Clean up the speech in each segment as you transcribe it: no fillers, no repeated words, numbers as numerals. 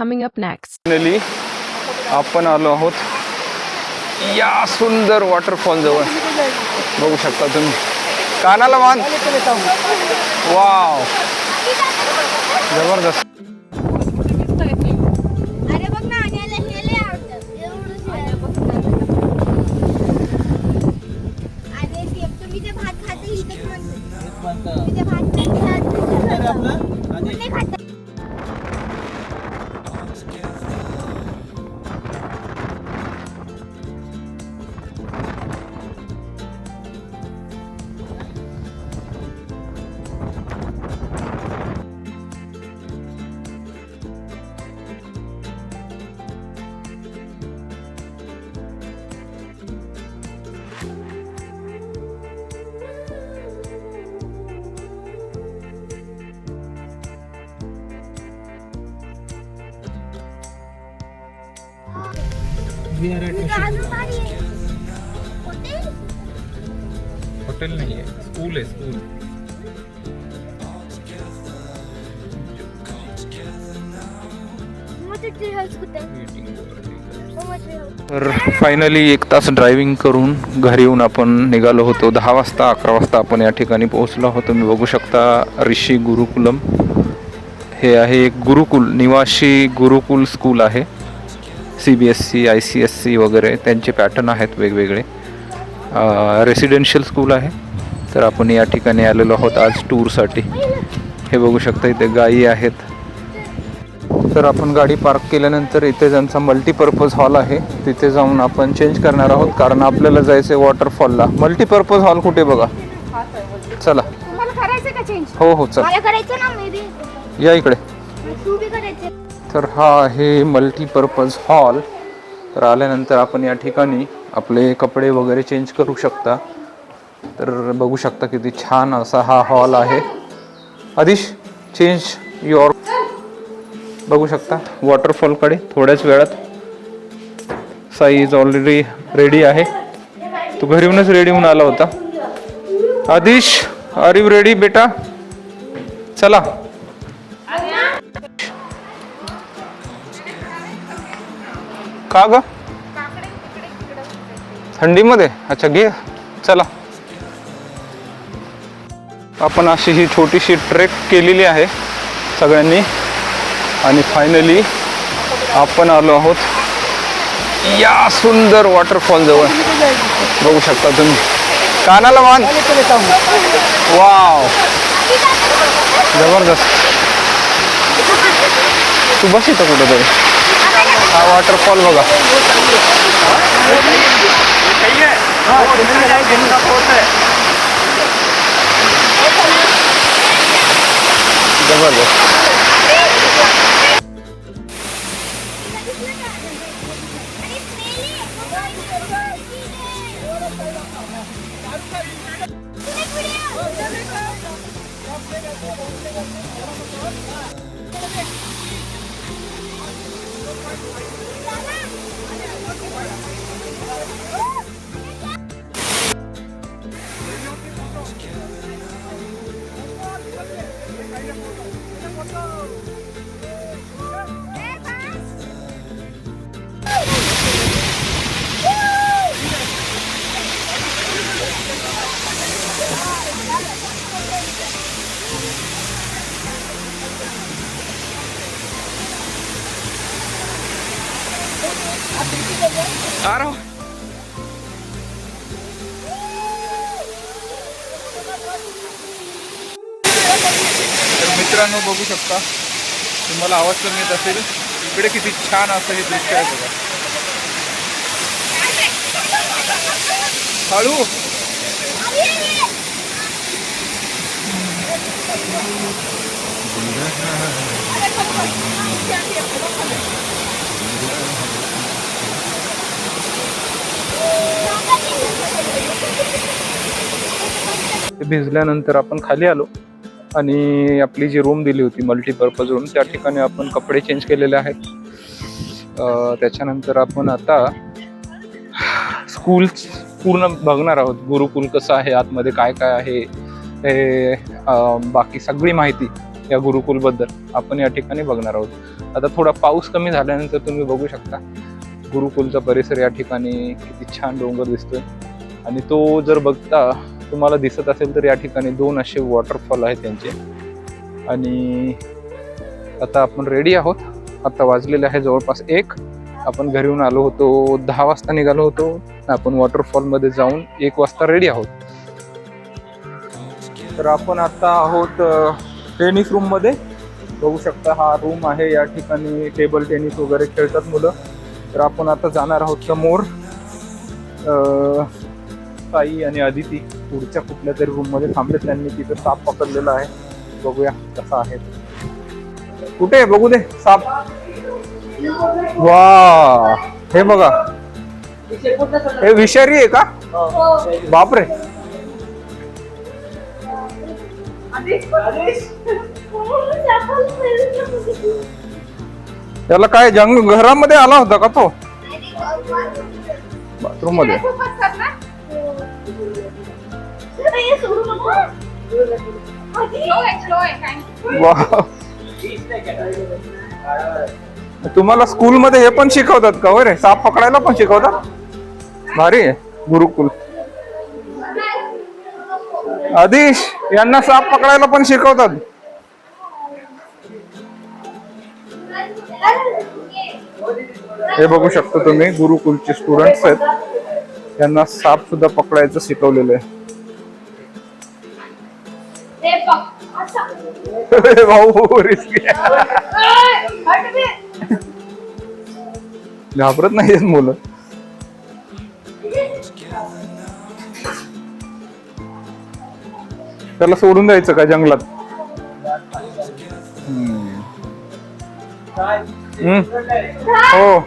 coming up next. Finally आपण आलो आहोत या सुंदर वॉटरफॉल जवळ. बघू शकता तुम्ही, कानाला मान. वाव, जबरदस्त. हॉटेल नहीं है, स्कूल है, स्कूल. तर फायनली 1 तास ड्रायव्हिंग करून घरी येऊन आपण निघालो होतो. 10 वाजता 11 वाजता आपण या ठिकाणी पोहोचलो होतो. तुम्ही बघू शकता ऋषी गुरुकुलम. हे आहे एक गुरुकुल, निवासी गुरुकुल स्कूल आहे. CBSE ICSE वगैरे त्यांचे पॅटर्न आहेत वेगवेगळे. रेसिडेन्शियल स्कूल आहे. तर आपण या ठिकाणी आलेलो आहोत आज टूरसाठी. हे बघू शकता इथे गायी आहेत. तर आपण गाडी पार्क केल्यानंतर इथे त्यांचा मल्टीपर्पज हॉल आहे, तिथे जाऊन आपण चेंज करणार आहोत कारण आपल्याला जायचं आहे वॉटरफॉलला. मल्टीपर्पज हॉल कुठे बघा, चला. हो हो चला, या इकडे. तर हा आहे मल्टीपर्पज हॉल. तर आल्यानंतर आपण या ठिकाणी आपले कपडे वगैरे चेंज करू शकता. तर बघू शकता किती छान असा हा हॉल आहे. आदिश, चेंज युअर. बघू शकता वॉटरफॉलकडे थोड्याच वेळात. साई इज ऑलरेडी रेडी आहे. तू घरी येऊनच रेडी होऊन आला होता. आदिश, आर यू रेडी बेटा? चला. का ग, थंडीमध्ये? अच्छा घे, चला. आपण अशी ही छोटीशी ट्रेक केलेली आहे सगळ्यांनी आणि फायनली आपण आलो आहोत या सुंदर वॉटरफॉल जवळ. बघू शकता तुम्ही, कानाला मान. वाव, जबरदस्त. तू बस इथं कुठंतरी. हा वॉटरफॉल बघा. जबरदस्त. आ रहा हूं. तर मित्रांनो बघू शकता, तुम्हाला आवाज कमी येत असेल. इकडे किती छान असं हे दृश्य आहे बघा. हळू. भिजल्यानंतर आपण खाली आलो आणि आपली जी रूम दिली होती मल्टीपर्पज रूम, त्या ठिकाणी आपण कपडे चेंज केलेले आहेत. त्याच्यानंतर आपण आता स्कूल पूर्ण बघणार आहोत. गुरुकुल कसं आहे, आतमध्ये काय काय आहे, हे बाकी सगळी माहिती या गुरुकुलबद्दल आपण या ठिकाणी बघणार आहोत. आता थोडा पाऊस कमी झाल्यानंतर तुम्ही बघू शकता गुरुकुलचा परिसर या ठिकाणी किती छान डोंगर दिसतोय. आणि तो जर बघता तुम्हाला दिसत असेल तर या ठिकाणी 2 असे वॉटरफॉल आहेत त्यांचे. आणि आता आपण रेडी आहोत. आता वाजलेले आहे जवळपास 1. आपण घरी येऊन आलो होतो 10 वाजता निघालो होतो. आपण वॉटरफॉल मध्ये जाऊन 1 वाजता रेडी आहोत. तर आपण आता आहोत टेनिस रूम मध्ये. बघू शकता हा रूम आहे. या ठिकाणी टेबल टेनिस वगैरे खेळतात मुलं. तर आपण आता जाणार आहोत समोर. साई आणि अदिती पुढच्या कुठल्या तरी रूम मध्ये थांबले. त्यांनी तिथं साप पकडलेला आहे. बघूया कसा आहे. कुठे आहे बघू दे साप. वा हे बघा हे विषारी आहे का? बापरे. त्याला काय घरामध्ये आला होता का तो? बाथरूम मध्ये. तुम्हाला स्कूल मध्ये हे पण शिकवतात का हो रे? साप पकडायला पण शिकवतात. भारी आहे गुरुकुल. आदिश यांना साप पकडायला पण शिकवतात. हे बघू शकता तुम्ही गुरुकुलचे स्टुडंट्स आहेत. त्यांना साप सुद्धा पकडायचं शिकवलेलं आहे. भाऊ रिस्की. घाबरत नाहीत मुलं. त्याला सोडून द्यायचं का जंगलात? हो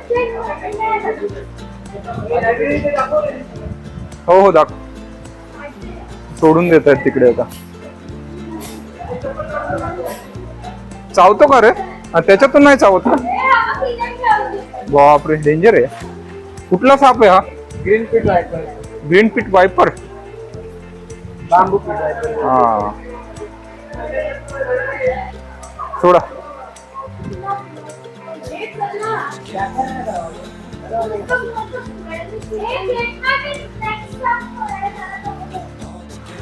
हो हो दाख. सोडून देत आहेत तिकडे. आता चावतो का रे? त्याच्यातून नाही चावत ना? बापरे डेंजर आहे. कुठला साप आहे हा? ग्रीन पीट वायपर. ग्रीन पीट वायपर. बांबू पीट वायपर. हा सोडा.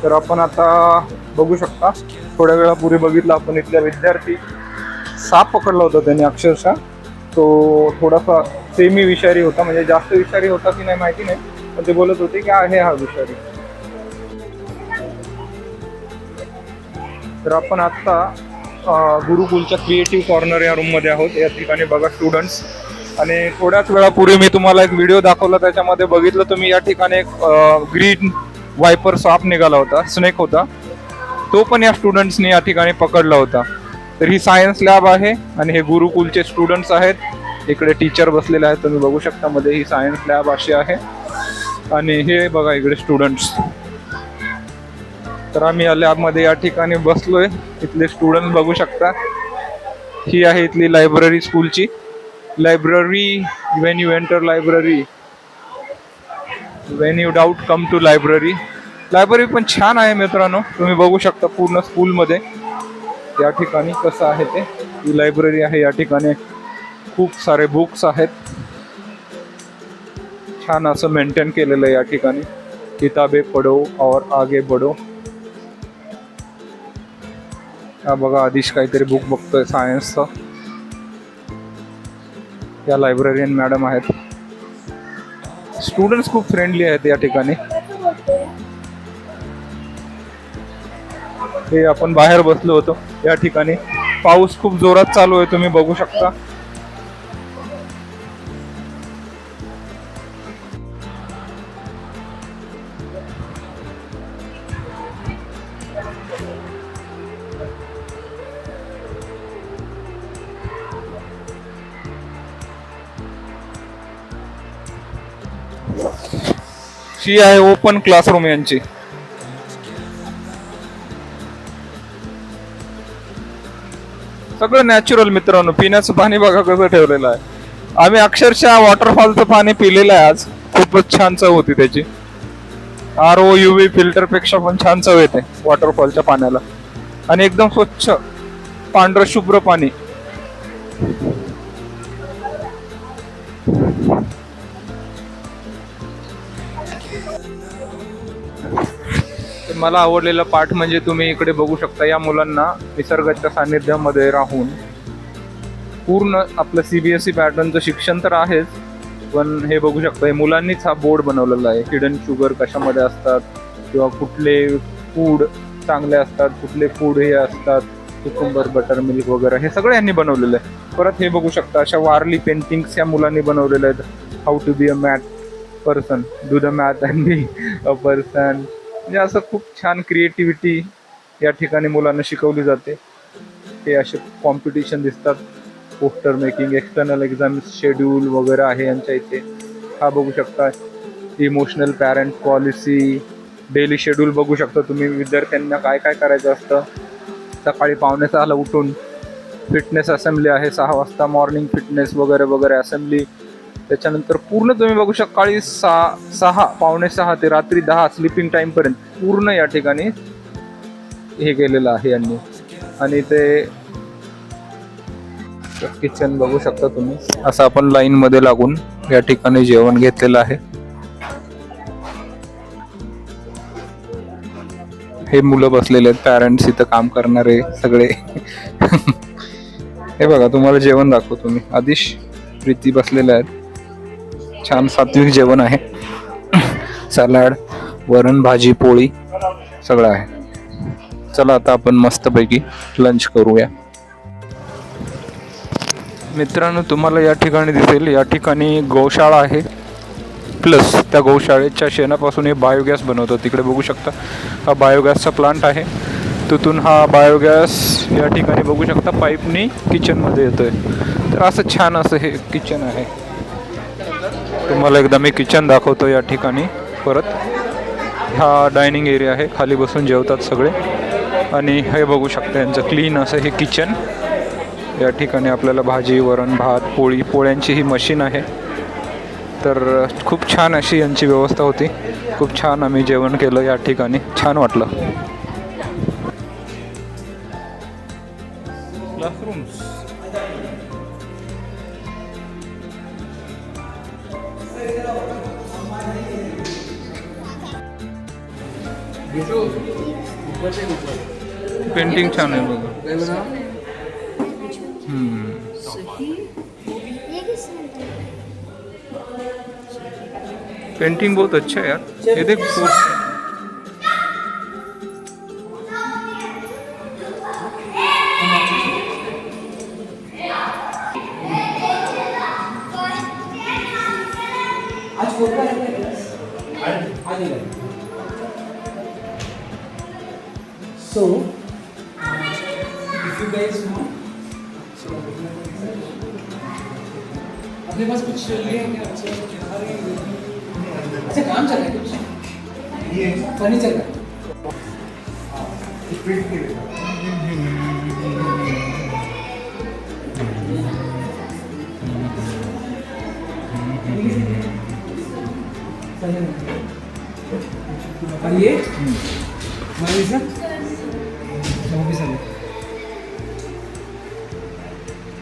तर आपण आता बघू शकता थोड्या वेळापूर्वी बघितलं आपण इथल्या विद्यार्थी साप पकडला होता त्यांनी अक्षरशः. तो थोडासा सेमी विषारी होता. म्हणजे जास्त विषारी होता की नाही माहिती नाही. पण ते बोलत होते की आहे हा विषारी. तर आपण आता गुरुकुलच्या क्रिएटिव्ह कॉर्नर या रूम मध्ये आहोत. या ठिकाणी बघा स्टुडंट्स. आणि थोड्याच वेळापूर्वी मी तुम्हाला एक व्हिडिओ दाखवला. त्याच्यामध्ये बघितलं तुम्ही या ठिकाणी एक ग्रीन वायपर साप निघाला होता. स्नेक होता. तो पण या स्टुडंट्सनी या ठिकाणी पकडला होता. तर ही सायन्स लॅब आहे आणि हे गुरुकुलचे स्टुडंट्स आहेत. इकडे टीचर बसलेले आहेत तुम्ही बघू शकता. मध्ये ही सायन्स लॅब अशी आहे. आणि हे बघा इकडे स्टुडंट्स. तर आम्ही या लॅबमध्ये या ठिकाणी बसलोय. इथले स्टुडंट बघू शकता. ही आहे इथली लायब्ररी स्कूलची. Library when you enter library when you doubt come to library. Library पण छान आहे मित्रांनो. तुम्ही बघू शकता पूर्ण स्कूलमध्ये या ठिकाणी कसं आहे ते. ही लायब्ररी आहे. या ठिकाणी खूप सारे बुक्स आहेत. छान असं मेंटेन केलेलं आहे या ठिकाणी. किताबे पढो और आगे बढ़ो. हा बघा आदिश काहीतरी बुक बघतोय सायन्सचं. या लायब्ररियन मॅडम आहेत. स्टुडंट्स खूप फ्रेंडली आहेत या ठिकाणी. हे आपण बाहेर बसलो होतो या ठिकाणी. पाऊस खूप जोरात चालू आहे तुम्ही बघू शकता. ही आहे ओपन क्लासरूम यांची. सगळं नॅचरल मित्रांनो. पिण्याचं पाणी बघा कसं ठेवलेलं आहे. आम्ही अक्षरशः वॉटरफॉलचं पाणी पिलेलं आहे आज. खूपच छान चव होती त्याची. RO UV फिल्टर पेक्षा पण छान चव येते वॉटरफॉलच्या पाण्याला. आणि एकदम स्वच्छ पांढरं शुभ्र पाणी. तर मला आवडलेला पाठ म्हणजे तुम्ही इकडे बघू शकता, या मुलांना निसर्गाच्या सानिध्यामध्ये राहून पूर्ण आपलं CBSE पॅटर्नचं शिक्षण तर आहेच, पण हे बघू शकता हे मुलांनीच हा बोर्ड बनवलेला आहे. हिडन शुगर कशामध्ये असतात किंवा कुठले फूड चांगले असतात, कुठले फूड हे असतात, कुकुंबर, बटर मिल्क वगैरे हे सगळं यांनी बनवलेलं आहे. परत हे बघू शकता अशा वारली पेंटिंग्स या मुलांनी बनवलेल्या आहेत. How to be a math person, do the math and be a person. म्हणजे असं खूप छान क्रिएटिव्हिटी या ठिकाणी मुलांना शिकवली जाते. हे असे कॉम्पिटिशन दिसतात, poster making, external exam schedule वगैरे आहे यांच्या इथे. हा बघू शकता emotional parent policy, daily schedule बघू शकता तुम्ही, विद्यार्थ्यांना काय काय करायचं असतं. सकाळी 5:45ला उठून फिटनेस असेंब्ली आहे, 6 वाजता मॉर्निंग फिटनेस वगैरे वगैरे असेंब्ली. त्याच्यानंतर पूर्ण तुम्ही बघू शकता सकाळी 6:45 ते रात्री 10 स्लिपिंग टाईमपर्यंत पूर्ण या ठिकाणी हे केलेलं आहे यांनी. आणि ते किचन बघू शकता तुम्ही, असं आपण लाईन मध्ये लागून या ठिकाणी जेवण घेतलेलं आहे. हे मुलं बसलेले आहेत, पॅरेंट्स इथं काम करणारे सगळे. हे बघा तुम्हाला जेवण दाखवतो मी. आदिश, प्रीती बसलेले आहेत. छान सात्विक जेवण आहे. सलाड, वरण, भाजी, पोळी सगळं आहे. चला आता आपण मस्तपैकी लंच करूया. मित्रांनो, तुम्हाला या ठिकाणी दिसेल, या ठिकाणी गौशाळा आहे, प्लस त्या गौशाळेच्या शेणापासून हे बायोगॅस बनवतात. तिकडे बघू शकता हा बायोगॅसचा प्लांट आहे. तिथून हा बायोगॅस या ठिकाणी बघू शकता पाईपनी किचनमध्ये येतोय. तर असं छान असं हे किचन आहे. तुम्हाला एकदा मी किचन दाखवतो या ठिकाणी. परत हा डायनिंग एरिया आहे, खाली बसून जेवतात सगळे. आणि हे बघू शकता यांचं क्लीन असं हे किचन. या ठिकाणी आपल्याला भाजी, वरण, भात, पोळ्यांची ही मशीन आहे. तर खूप छान अशी यांची व्यवस्था होती. खूप छान आम्ही जेवण केलं या ठिकाणी, छान वाटलं. क्लासरूम्स, पेंटिंग छान आहे बघा. पेंटिंग बहुत अच्छा है यार. ये देख So, if you guys want, अपने पास कुछ लिए हैं क्या? अच्छा काम चल रहा है कुछ? ये फर्नीचर का प्रिंट के लिए. और ये हमारे सर वो भी सर ने,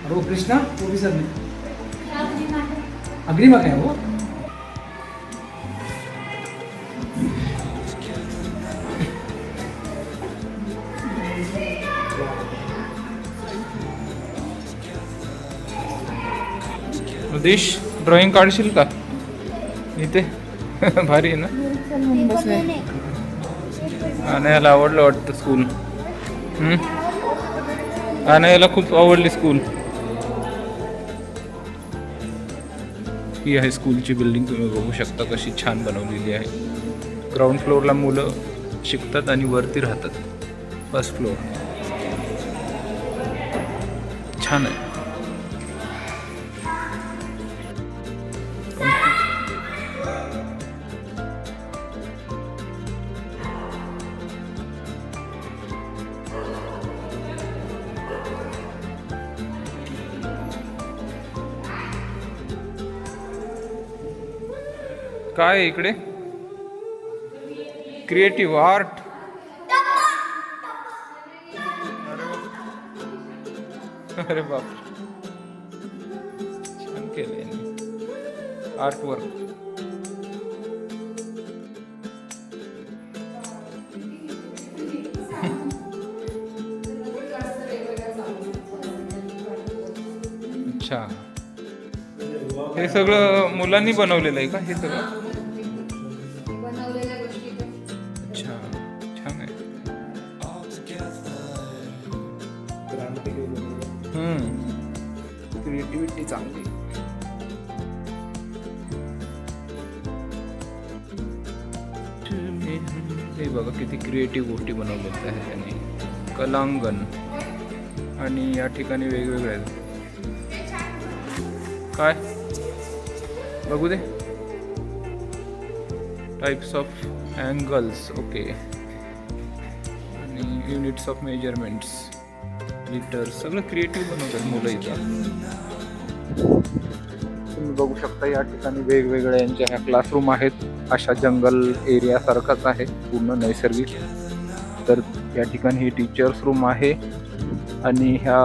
और वो कृष्णा वो भी सर ने. अग्रिमा का है वो. उदेश, ड्रॉइंग काढशील का इथे? भारी आहे ना. अनायाला आवडलं वाटतं स्कूल. अनायाला खूप आवडली स्कूल. ही आहे स्कूलची बिल्डिंग. तुम्ही बघू शकता कशी छान बनवलेली आहे. ग्राउंड फ्लोअरला मुलं शिकतात आणि वरती राहतात. फर्स्ट फ्लोअर छान आहे. काय आहे इकडे? Creative art. अरे बाप, छान केलंय आर्ट वर्क. अच्छा, हे सगळं मुलांनी बनवलेलं आहे का हे सगळं? अच्छा, छान आहे. क्रिएटिव्हिटी चांगली. हे बघा किती क्रिएटिव्ह गोष्टी बनवलेल्या आहेत त्यांनी. कलांगण आणि या ठिकाणी वेगवेगळे आहेत. काय बघू दे. Types of angles, okay. आणि युनिट्स ऑफ मेजरमेंट्स, लिटर्स, सगळं क्रिएटिव्ह बनवतात मुलं इथं. तुम्ही बघू शकता या ठिकाणी वेगवेगळ्या यांच्या ह्या क्लासरूम आहेत. अशा जंगल एरिया सारखाच आहे, पूर्ण नैसर्गिक. तर या ठिकाणी ही टीचर्स रूम आहे आणि ह्या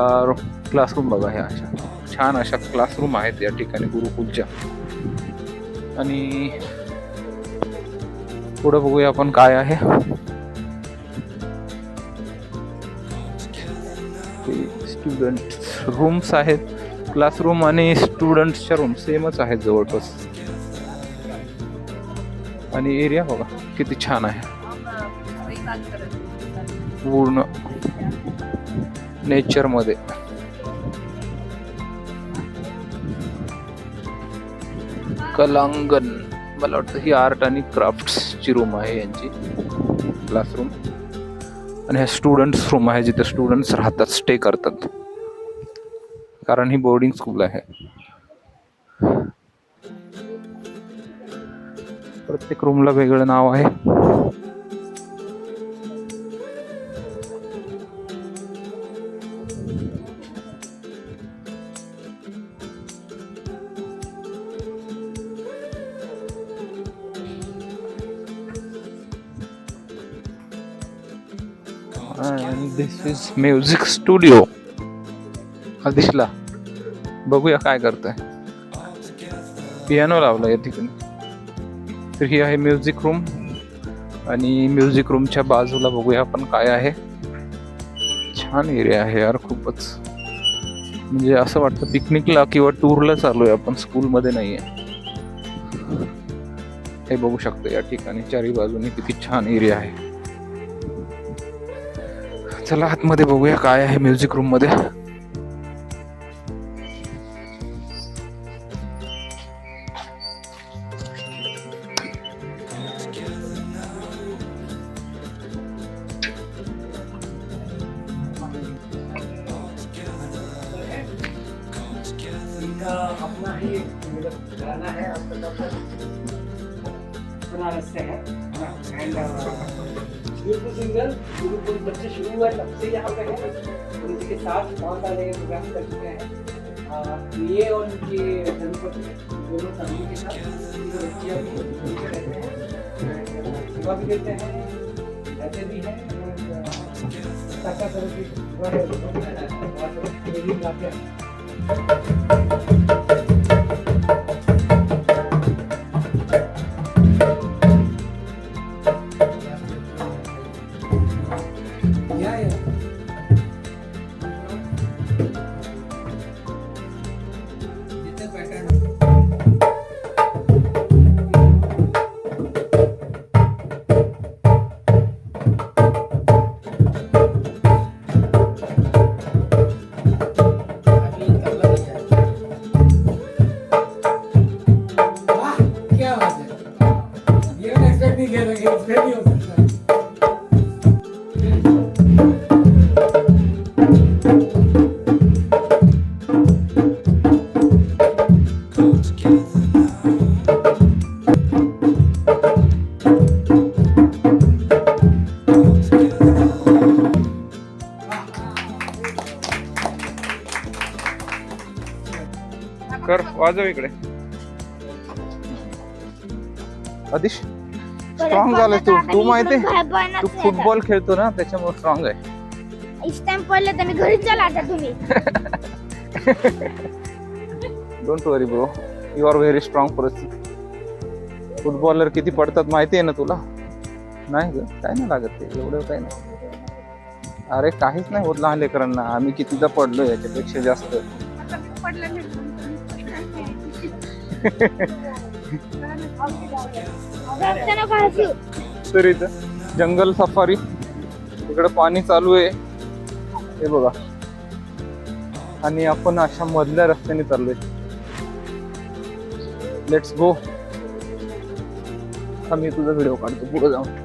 क्लासरूम बघा, ह्या अशा छान अशा क्लासरूम आहेत या ठिकाणी गुरुकुलच्या. आणि पुढे बघूया आपण काय आहे. स्टुडंट रूम्स आहेत. क्लासरूम आणि स्टुडंट्सच्या रूम सेमच आहेत जवळपास. आणि एरिया बघा किती छान आहे, पूर्ण नेचर मध्ये. कलांगण, मला वाटतं ही आर्ट आणि क्राफ्ट्सची रूम आहे यांची क्लासरूम. आणि ह्या स्टुडंट्स रूम आहे जिथे स्टुडंट्स राहतात, स्टे करतात, कारण ही बोर्डिंग स्कूल आहे. प्रत्येक रूमला वेगळं नाव आहे. And this is music studio. आदिशला बघूया काय करतोय. पियानो लावला या ठिकाणी. तर ही आहे म्युझिक रूम. आणि म्युझिक रूमच्या बाजूला बघूया आपण काय आहे. छान एरिया आहे यार, खूपच. म्हणजे असं वाटतं पिकनिकला किंवा टूरला चालू आहे आपण, स्कूलमध्ये नाहीये. हे बघू शकतो या ठिकाणी चारी बाजूने किती छान एरिया आहे. चला आतमध्ये बघूया काय आहे म्युझिक रूम मध्ये. अपना ही गाना है बनारस से है. एंड ब्यूटीफुल सिंगर गुरुकुल बच्चे शुरू हुआ तब से यहाँ पे है. उनके के साथ बहुत सारे प्रोग्राम कर चुके हैं. ये और उनके धर्मपत्नी दोनों फैमिली के साथ बच्चियाँ भी रहते हैं, सेवा भी देते हैं, रहते भी हैं. साका तरह की गाते हैं. कर वाजव इकडे. आदिश स्ट्रॉंग झालाय तू माहितीये, तू फुटबॉल खेळतो ना त्याच्यामुळे स्ट्रॉंग आहे. इस टाइम पडलं तर मी घरीच चला आता तुम्ही. Don't worry bro, you are very strong person. Footballer किती पडतात माहिती आहे ना तुला? नाही ग, काय नाही लागत ते एवढं, काय नाही. अरे काहीच नाही होत लहान लेकरांना. आम्ही कितीदा पडलो याच्यापेक्षा जास्त. तर इथं जंगल सफारी, इकडे पाणी चालू आहे हे बघा, आणि आपण अशा मधल्या रस्त्याने चाललोय. Let's go. आम्ही तुझा व्हिडिओ काढतो पुढे जाऊन.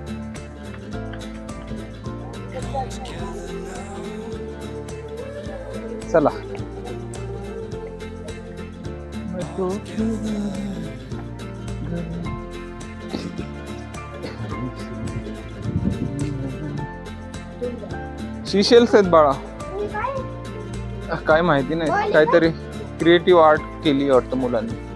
चला. शिशेल्स आहेत बाळा. काय माहिती नाही, काहीतरी क्रिएटिव्ह आर्ट केली वाटतं मुलांनी.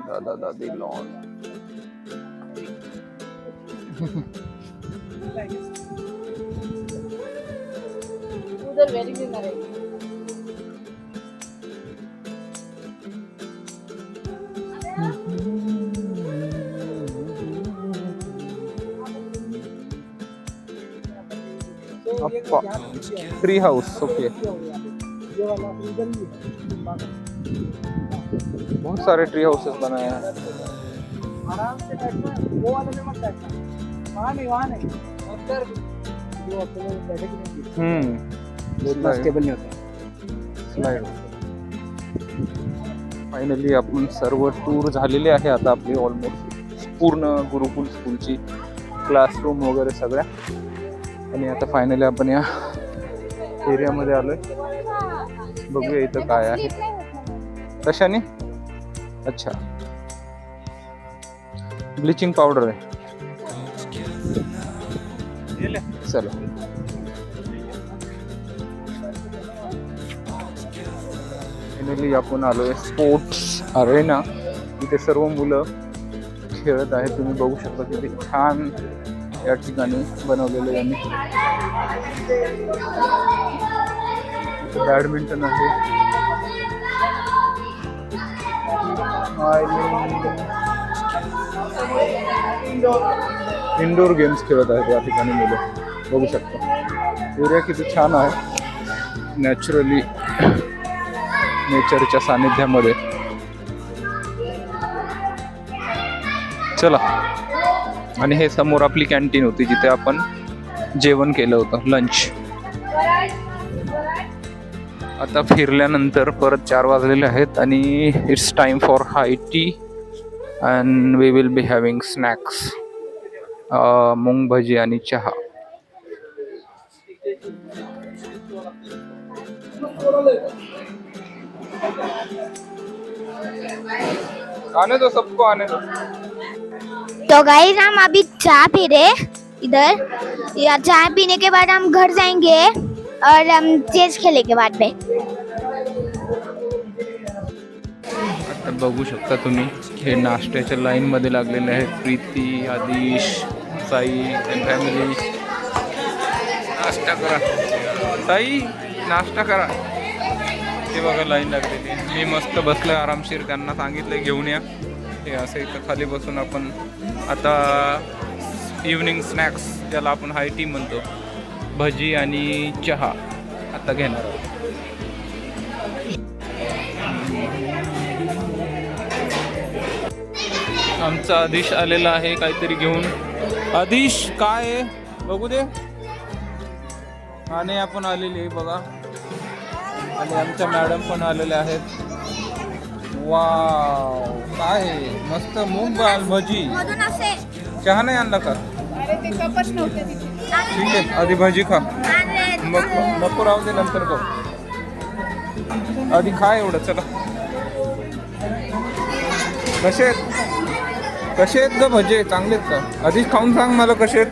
दादा दादी लॉन. उधर वेरी भी मरेगी. Tree house. ओके, बहुत सारे ट्री हाउसेस बनाए हैं. आराम से बैठना, वो वाले में मत बैठना, वहाँ नहीं उधर जो अपने बैठे की नहीं, इतना स्टेबल नहीं होता. स्लाइड. फायनली आपण सर्व टूर झालेले आहे आता आपली, ऑलमोस्ट पूर्ण गुरुकुल स्कूलची क्लासरूम वगैरे सगळ्या. आणि आता फायनली आपण या एरियामध्ये आलोय. बघूया इथं काय आहे. कशाने? अच्छा, ब्लिचिंग पावडर आहे. चला. फायनली आपण आलोय स्पोर्ट्स अरेना. इथे सर्व मुलं खेळत आहेत. तुम्ही बघू शकता किती छान या ठिकाणी बनवलेलं यांनी. बॅडमिंटन आहे, इंडोर गेम्स खेळत आहेत या ठिकाणी मुलं. बघू शकता एरिया किती छान आहे, नॅचरली नेचरच्या सानिध्यामध्ये. चला. आणि हे समोर आपली कॅन्टीन होती जिथे आपण जेवण केलं होतं, लंच. आता फिरल्यानंतर परत 4 वाजलेले आहेत आणि it's time for high tea and we will be having snacks. Moong bhaji आणि चहा. आने दो सबको, आने दो. तो गाइस हम अभी चाय पी रहे इधर. या चाय पीने के बाद हम घर जाएंगे और हम चेस खेलने के बाद में. आता बघू शकता तुम्ही हे नाश्त्याच्या लाईन मध्ये लागलेले आहेत. प्रीती, आदिश, साई अँड फॅमिली. नाश्ता करा साई, नाश्ता करा. ते बघा लाईन लागलेली. मी मस्त बसलोय आरामशीर. त्यांना सांगितलं घेऊन या. हे असं इथं खाली बसून आपण आता इव्हनिंग स्नॅक्स ज्याला आपण हाय टी म्हणतो, भजी आणि चहा आता घेणार आहोत. आमचा आदिश आलेला आहे काहीतरी घेऊन. आदिश काय आहे बघू दे. आणि आपण आलेली आहे बघा. आणि आमच्या मॅडम पण आलेल्या आहेत. वाव, काय मस्त मूग दाल भजी. चहा नाही आणला का? ठीक आहे, आधी भजी खा. मग नको राहू दे, नंतर खाऊ. आधी खा एवढं. चला. कसे आहेत ग भजे? चांगले आहेत का? आधीच खाऊन सांग मला कसे आहेत.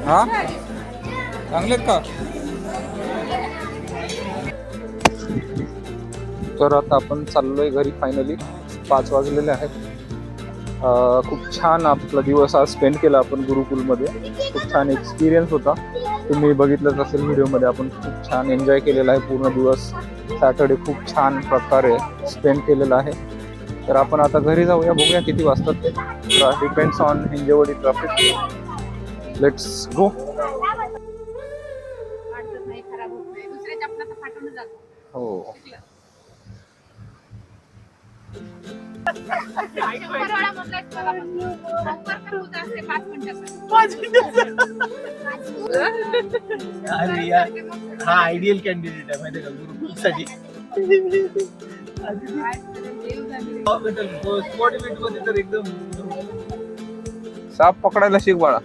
हा, चांगले आहेत का? तर आता आपण चाललोय घरी फायनली. 5 वाजलेले आहेत. खूप छान आपला दिवस आज स्पेंड केला आपण गुरुकुलमध्ये. खूप छान एक्सपिरियन्स होता. तुम्ही बघितलंच असेल व्हिडिओमध्ये. आपण खूप छान एन्जॉय केलेला आहे पूर्ण दिवस. सॅटर्डे खूप छान प्रकारे स्पेंड केलेला आहे. तर आपण आता घरी जाऊया. बघूया किती वाजतात ते. Depends on Hinjewadi traffic. Let's go. नाही, खराब होत नाही. दुसऱ्या चपला तर फाटून जातो. हो. परवाला म्हटलं बघा लवकर करू असते 5 मिनिटात. अरे यार हा आयडियल कॅन्डिडेट आहे माहिती का गुरुकुलसाठी. स्पॉट इव्हेंट मध्ये तर एकदम साप पकडायला शिक बाळा.